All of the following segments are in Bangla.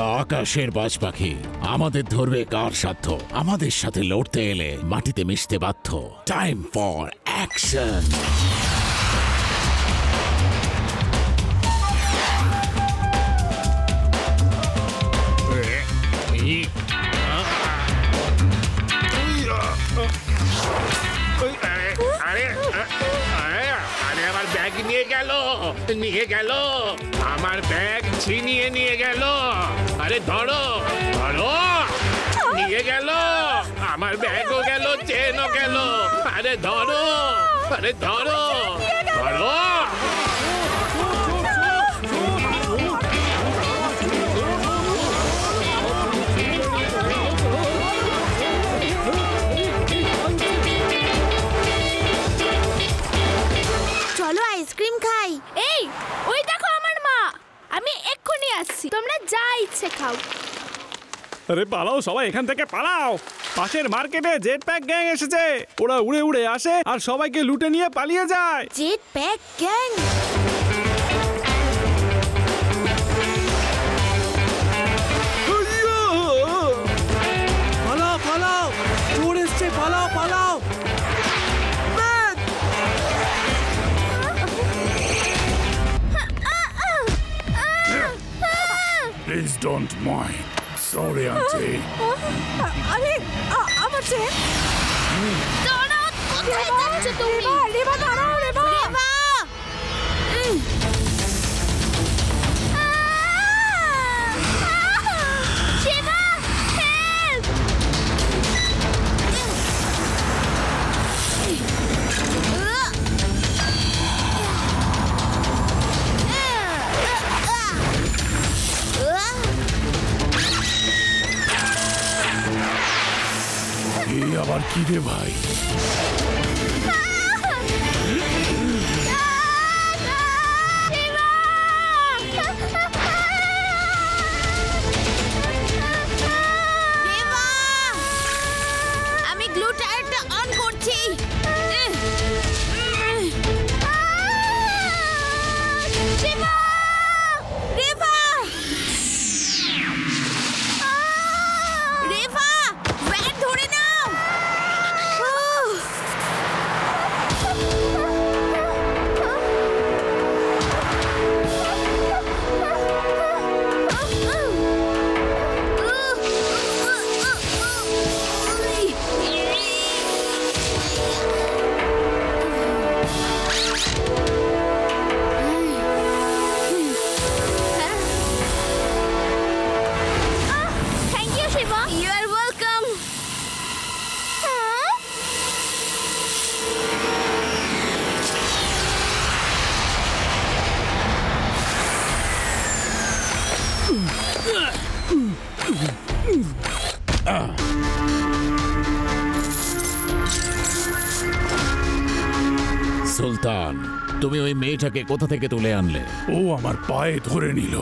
আমরা আকাশের বাজ পাখি। আমাদের ধরবে কার সাধ্য। আমাদের সাথে লড়তে এলে মাটিতে মিশতে বাধ্য। Time for action. আমার ব্যাগ নিয়ে গেল আমার ব্যাগ ছিনিয়ে নিয়ে গেল। আরে ধরো ধরো, নিয়ে গেল আমার ব্যাগও গেল, চেনও গেল। আরে ধরো, আরে ধরো ধরো। আইসক্রিম খাই। এই ওই দেখো আমার মা, আমি এক্ষুনি আসছি, তোমরা যা ইচ্ছে খাও। আরে পালাও সবাই, এখান থেকে পালাও। পাশের মার্কেটে জেট প্যাক গ্যাং এসেছে। ওরা উড়ে উড়ে আসে আর সবাইকে লুটে নিয়ে পালিয়ে যায়। Jet pack gang? পালাও পালাও, চোর এসছে, পালাও পালাও। Please don't mind. Sorry, auntie. আরে আমার চেয়ে দাঁড়াও, কোথায় যাচ্ছ তুমি? রেবা দাঁড়াও, রেবা রেবা। শেবা, হেল্প! আবার কি রে ভাই? আমি গ্লু টায়ারটা অন করছি। রেবা, রেবা, রেবা, ব্যাগ ধরে নাও। Thank you, Shiva. You are welcome. সুলতান, তুমি ওই মেয়েটাকে কোথা থেকে তুলে আনলে? ও আমার পায়ে ধরে নিল,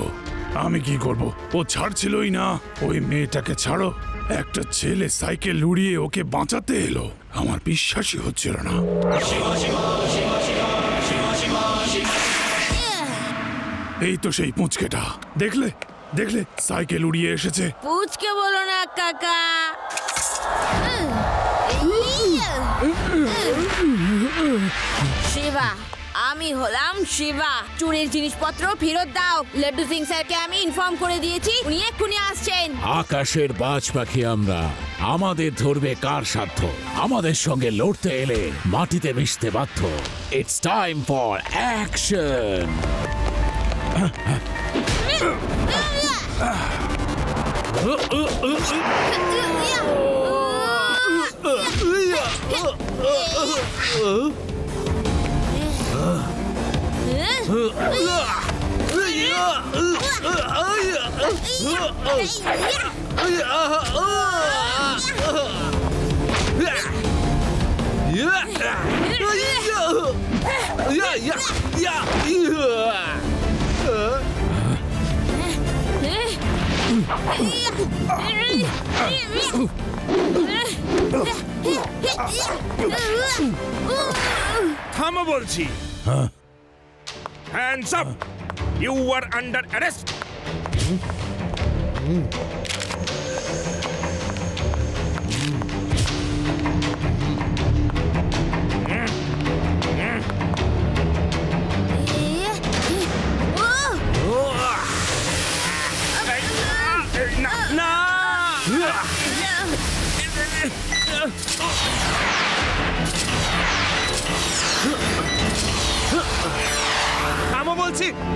আমি কি করব? ও ছাড়ছিলই না। ওই মেয়েটাকে ছাড়ো। একটা ছেলে সাইকেল উড়িয়ে ওকে বাঁচাতে এলো। আমার বিশ্বাসই হচ্ছিল না। এই তো সেই পুঁচকেটা, দেখলে দেখলে সাইকেল উড়িয়ে এসেছে। পুচকে বলো না কাকা। শিবা, আমি হলাম শিবা। চুরির জিনিসপত্র ফেরত দাও। লাড্ডু সিং স্যারকে আমি ইনফর্ম করে দিয়েছি, উনি এক্ষুনি আসছেন। আকাশের বাজ পাখি আমরা। আমাদের ধরবে কার সাধ্য। আমাদের সঙ্গে লড়তে এলে মাটিতে মিশতে বাধ্য। It's time for action. থামো বলছি। Hands up, you are under arrest.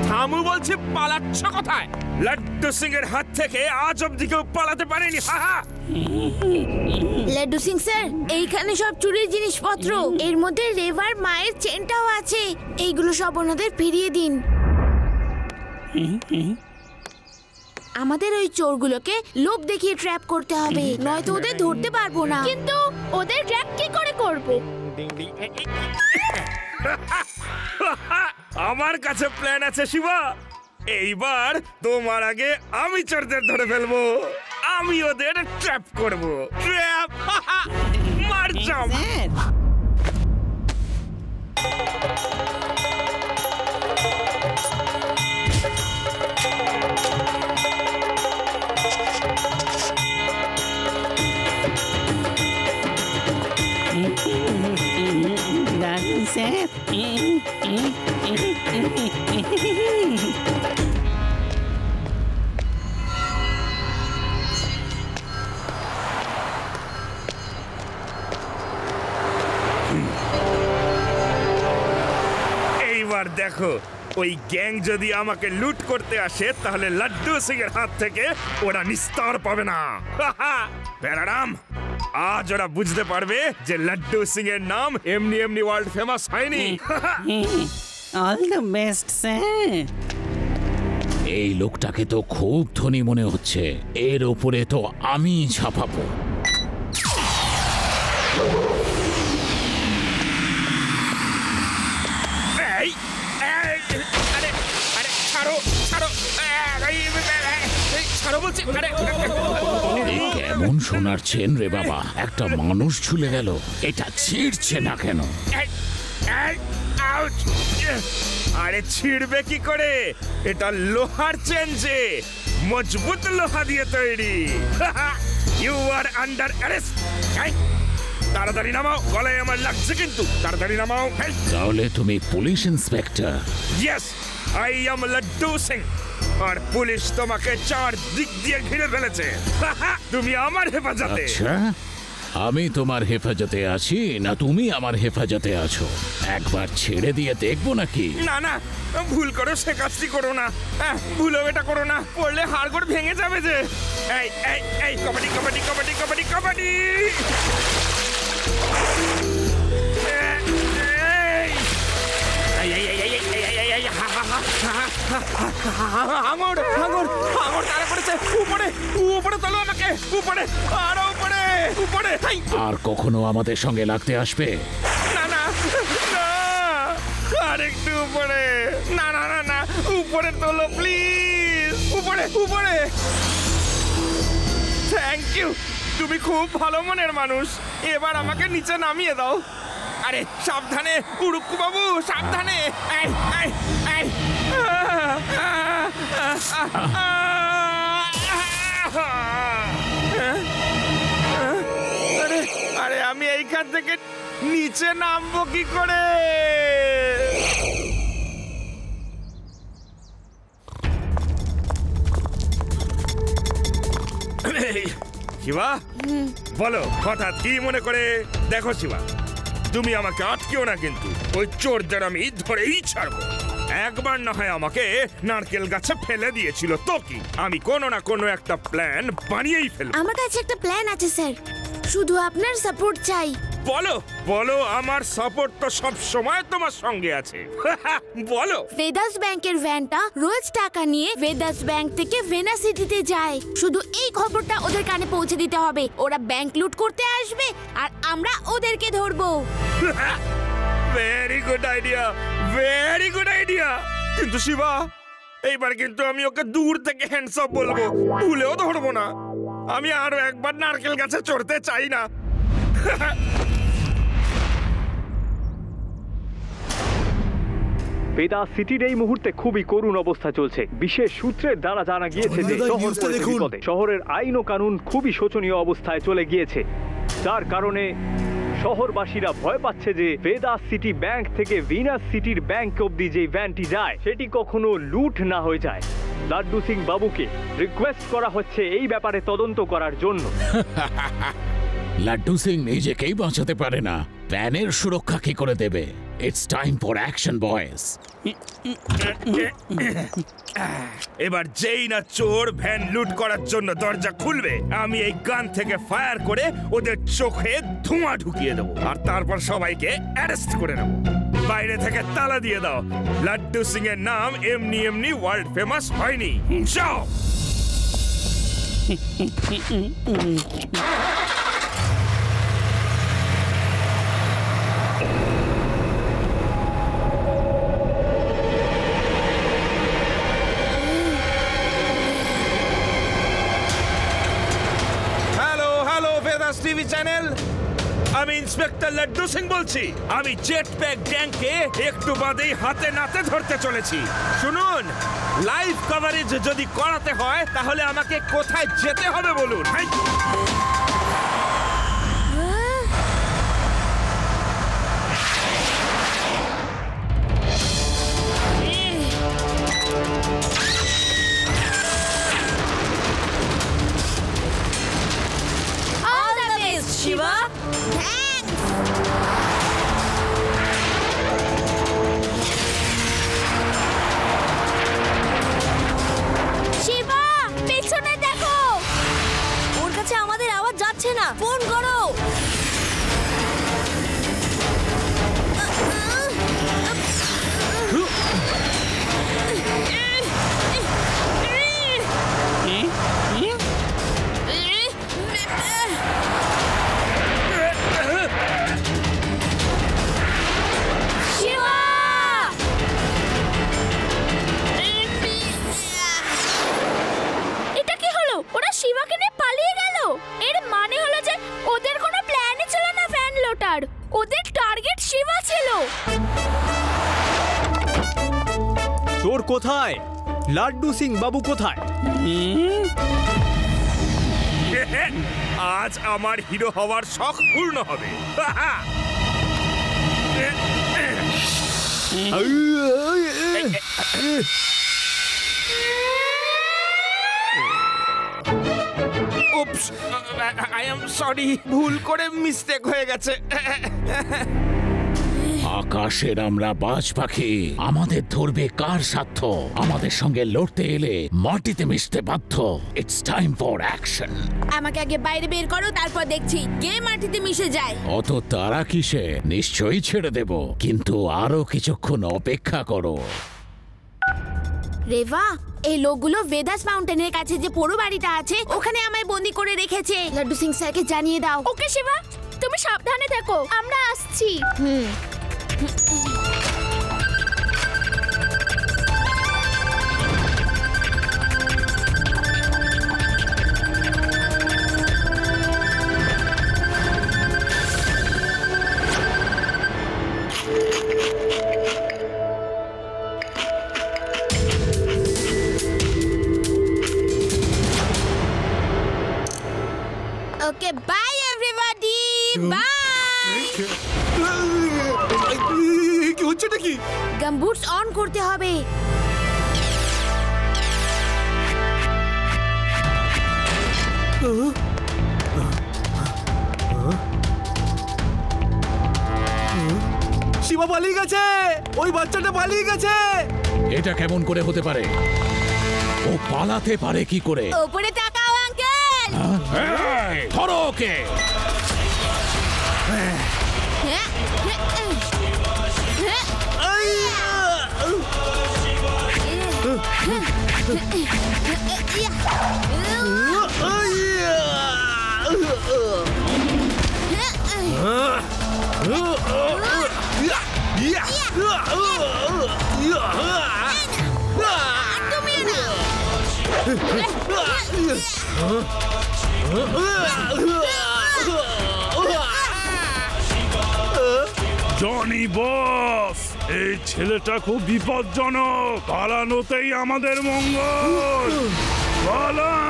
থামু বলছি, পালাচ্ছ কোথায়? লাড্ডু সিং এর হাত থেকে আজ অব্দি কেউ পালাতে পারেনি। লাড্ডু সিং স্যার, এইখানে সব চুরির জিনিসপত্র, এর মধ্যে রেভার মায়ের চেনটাও আছে। এইগুলো সব ওনাদের ফিরিয়ে দিন। আমাদের ওই চোরগুলোকে লোভ দেখিয়ে ট্র্যাপ করতে হবে, নয়তো ওদের ধরতে পারবো না। কিন্তু ওদের ট্র্যাপ কি করে করব? আমার কাছে প্ল্যান আছে শিবা। এইবার তোমার আগে আমি চোরদের ধরে ফেলবো, আমি ওদের ট্র্যাপ করব। ট্র্যাপ মার জাম। এইবার দেখো, ওই গ্যাং যদি আমাকে লুট করতে আসে তাহলে লাড্ডু সিং এর হাত থেকে ওরা নিস্তার পাবে না। প্যারাডাম, আজ ওরা বুঝতে পারবে যে লাড্ডু সিং এর নাম এমনি এমনি ওয়ার্ল্ড ফেমাস হয়নি। All the best sir. এই লোকটাকে তো খুব ধনী মনে হচ্ছে, এর উপরে তো আমি ঝাঁপাবো। কেমন সোনার চেন রে বাবা, একটা মানুষ ঝুলে গেল, এটা ছিঁড়ছে না কেন? আরে ছিঁড়বে কি করে, এটা লোহার চেন, যে মজবুত লোহা দিয়ে তৈরি। You are under arrest. তাড়াতাড়ি নামাও, গলায় আমার লাগছে কিন্তু, তাড়াতাড়ি নামাও। তাহলে তুমি police inspector? Yes, I am Laddu Singh. আর পুলিশ তোমাকে চার দিক দিয়ে ঘিরে ফেলেছে। তুমি আমার হেফাজতে। আচ্ছা, আমি তোমার হেফাজতে আছি না তুমি আমার হেফাজতে আছো? একবার ছেড়ে দিয়ে দেখবো নাকি? না না, ভুল করো সে কাজটি করো না। ভুলও এটা করো না, পড়লে হাড়গোড় ভেঙে যাবে যে। এই এই এই কবাডি কবাডি কবাডি কবাডি কবাডি। আঙুর আঙুর আঙুর তারা পড়েছে। উপরে উপরে তোলো আমাকে, উপরে আরো উপরে উপরে। আর কখনো আমাদের সঙ্গে লাগতে আসবে না না না, আর একটু উপরে। না না না না, উপরে তোলো প্লিজ, উপরে উপরে। থ্যাংক ইউ, তুমি খুব ভালো মনের মানুষ। এবার আমাকে নিচে নামিয়ে দাও। আরে সাবধানে উড়ুক্কু বাবু, সাবধানে। এই এই এই। আরে আরে, আমি এইখান থেকে নিচে নামবো কি করে? শিবা, বলো হঠাৎ কি মনে করে? দেখো শিবা, তুমি আমাকে আটকেও না, কিন্তু ওই চোরদের আমি ধরেই ছাড়বো। একবার না হয় আমাকে নারকেল গাছে ফেলে দিয়েছিল, তো কি আমি কোনো না কোনো একটা প্ল্যান বানিয়েই ফেলবো। আমার কাছে একটা প্ল্যান আছে স্যার, শুধু আপনার সাপোর্ট চাই। বলো বলো, আমার সাপোর্ট তো সব সময় তোমার সঙ্গে আছে। বলো। ভেদাস ব্যাংকের ভ্যানটা রোজ টাকা নিয়ে ভেদাস ব্যাংক থেকে ভেনা সিটিতে যায়। শুধু এই খবরটা ওদের কানে পৌঁছে দিতে হবে। ওরা ব্যাংক লুট করতে আসবে আর আমরা ওদেরকে ধরবো। Very good idea, very good idea. কিন্তু শিবা, এইবার কিন্তু আমি ওকে দূর থেকে হ্যান্ডস আপ বলবো, ভুলেও ধরবো না। আমি আরো একবার নারকেল গাছে চড়তে চাই না। বেদাস সিটির এই মুহূর্তে খুবই করুণ অবস্থা চলছে। বিশেষ সূত্রের দ্বারা জানা গিয়েছে যে শহর পড়েছে বিপদে। শহরের আইন ও কানুন খুবই শোচনীয় অবস্থায় চলে গিয়েছে, যার কারণে শহরবাসীরা ভয় পাচ্ছে যে বেদাস সিটি ব্যাংক থেকে ভিনাস সিটির ব্যাংক অবধি যে ভ্যানটি যায় সেটি কখনো লুট না হয়ে যায়। লাড্ডু সিং বাবুকে রিকোয়েস্ট করা হচ্ছে এই ব্যাপারে তদন্ত করার জন্য। লাড্ডু সিং নিজেকেই বাঁচাতে পারে না, ভ্যানের সুরক্ষা কি করে দেবে? It's time for action boys. এবার যেই না চোর ভ্যান লুট করার জন্য দরজা খুলবে, আমি এই গান থেকে ফায়ার করে ওদের চোখে ধোঁয়া ঢুকিয়ে দেবো, আর তারপর সবাইকে অ্যারেস্ট করে নেব। বাইরে থেকে তালা দিয়ে দাও। লাড্ডু সিং এর নাম এমনি এমনি ওয়ার্ল্ড ফেমাস হয়নি। যাও। টিভি চ্যানেল, আমি ইন্সপেক্টর লাড্ডু সিং বলছি। আমি জেট প্যাক গ্যাংকে একটু বাদেই হাতে নাতে ধরতে চলেছি। শুনুন, লাইভ কভারেজ যদি করাতে হয় তাহলে আমাকে কোথায় যেতে হবে বলুন। শিবা, শিবা, পেছনে দেখো। ওর কাছে আমাদের আওয়াজ যাচ্ছে না, ফোন করো। শিবাকে নিয়ে পালিয়ে গেল। এর মানে হলো যে ওদের কোনো প্ল্যানই ছিল না ভ্যান লোটার, ওদের টার্গেট শিবা ছিল। চোর কোথায়? লাড্ডু সিং বাবু কোথায়? আজ আমার হিরো হওয়ার শখ পূর্ণ হবে। উপস, আই এম সরি, ভুল করে মিস্টেক হয়ে গেছে। আকাশের আমরা বাজ পাখি, আমাদের ধরবে কার সাধ্য? আমাদের সঙ্গে লড়তে এলে মাটিতে মিশতে বাধ্য। It's time for action. আমাকে আগে বাইরে বের করো, তারপর দেখছি কে মাটিতে মিশে যায়। অত তারা কিসে? নিশ্চয়ই ছেড়ে দেব, কিন্তু আরো কিছুক্ষণ অপেক্ষা করো। রেভা, এই লোকগুলো ভেদাস মাউন্টেনের কাছে যে পোড়ো বাড়িটা আছে ওখানে আমায় বন্দি করে রেখেছে। লাড্ডু সিং স্যারকে জানিয়ে দাও। ওকে শিবা, তুমি সাবধানে থেকো, আমরা আসছি। Okay, bye everybody. Bye. কি হচ্ছেটা কি? গামবুটস অন করতে হবে। শিবা পালিয়ে গেছে, ওই বাচ্চাটা পালিয়ে গেছে। এটা কেমন করে হতে পারে? ও পালাতে পারে কি করে? উপরে তাকাও আঙ্কেল। ধরো ওকে। জনি বস, এই ছেলেটা খুব বিপজ্জনক। পালানোতেই আমাদের মঙ্গল। পালান।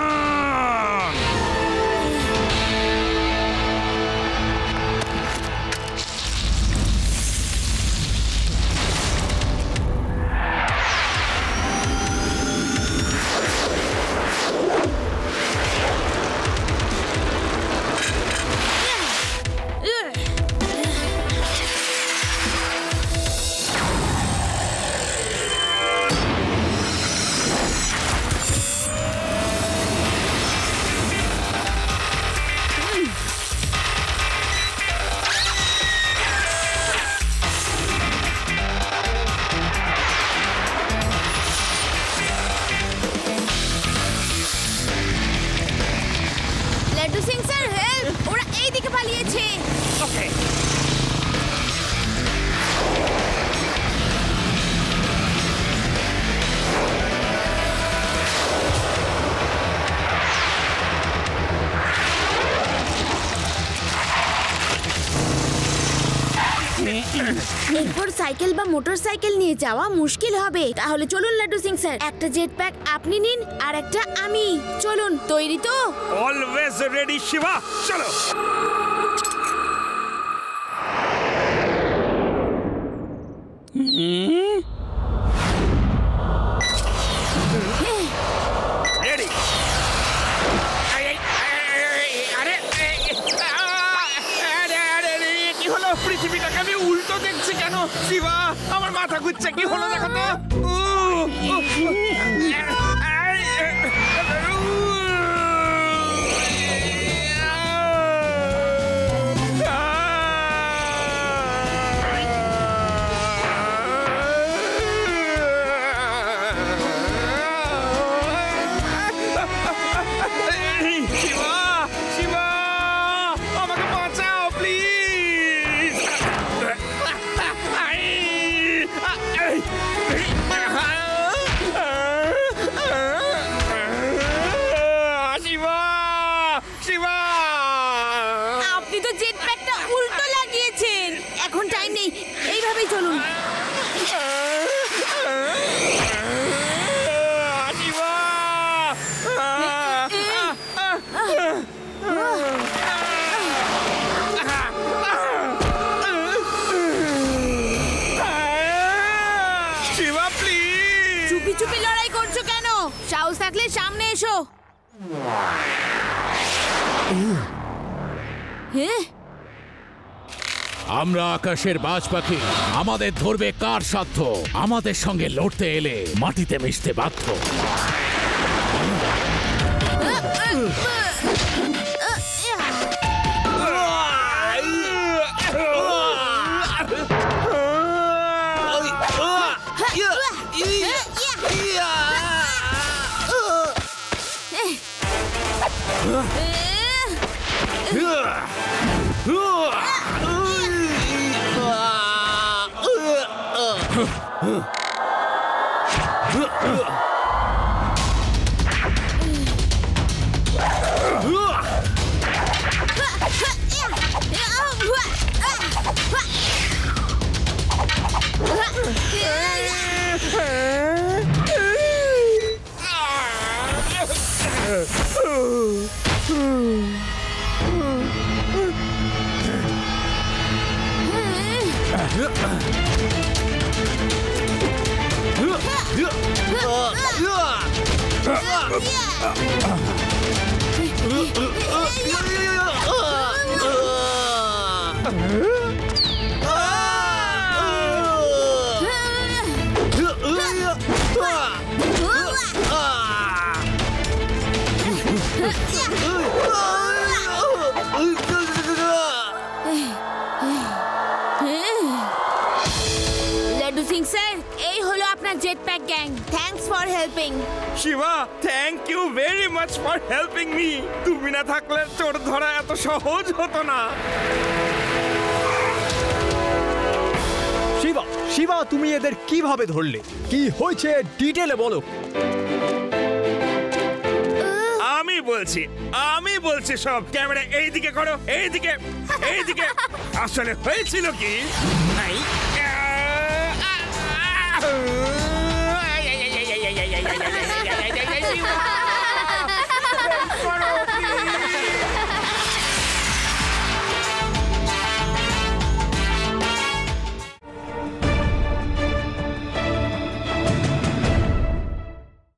Laddu Singh sir help! ওরা এই দিকে পালিয়েছে। ওকে, এরপর সাইকেল বা মোটর সাইকেল নিয়ে যাওয়া মুশকিল হবে। তাহলে চলুন লাড্ডু সিং স্যার, একটা জেট প্যাক আপনি নিন আর একটা আমি। চলুন, তৈরি তো? অলওয়েজ রেডি শিবা, চলো। রেডি। কি হলো? পৃথিবীটাকে আমি উল্টো দেখছি কেন? শিবা, আমার মাথা ঘুরছে। কি হলো দেখো তো? শিবা, শিবা, আমাকে বাঁচাও প্লিজ। শিবা, শিবা। আপনি তো জেট প্যাকটা উল্টো লাগিয়েছেন। এখন টাইম নেই, এইভাবেই চলুন। শিবা। শিবা প্লিজ। চুপি চুপি লড়াই করছো কেন? সাহস থাকলে সামনে এসো। হ্যাঁ, আমরা আকাশের বাজ পাখি, আমাদের ধরবে কার সাধ্য। আমাদের সঙ্গে লড়তে এলে মাটিতে মিশতে বাধ্য। লাড্ডু সিং স্যার, এই হলো আপনার jet pack gang. Thanks for helping. Shiva, thank you very much for helping me. তুমি না থাকলে চোর ধরা এত সহজ হতো না। শিবা, শিবা, তুমি এদের কিভাবে ধরলে? কি হয়েছে ডিটেলে বলো। আমি আমি বলছি সব। ক্যামেরা এইদিকে করো, এইদিকে এইদিকে। আসলে হয়েছিল কি,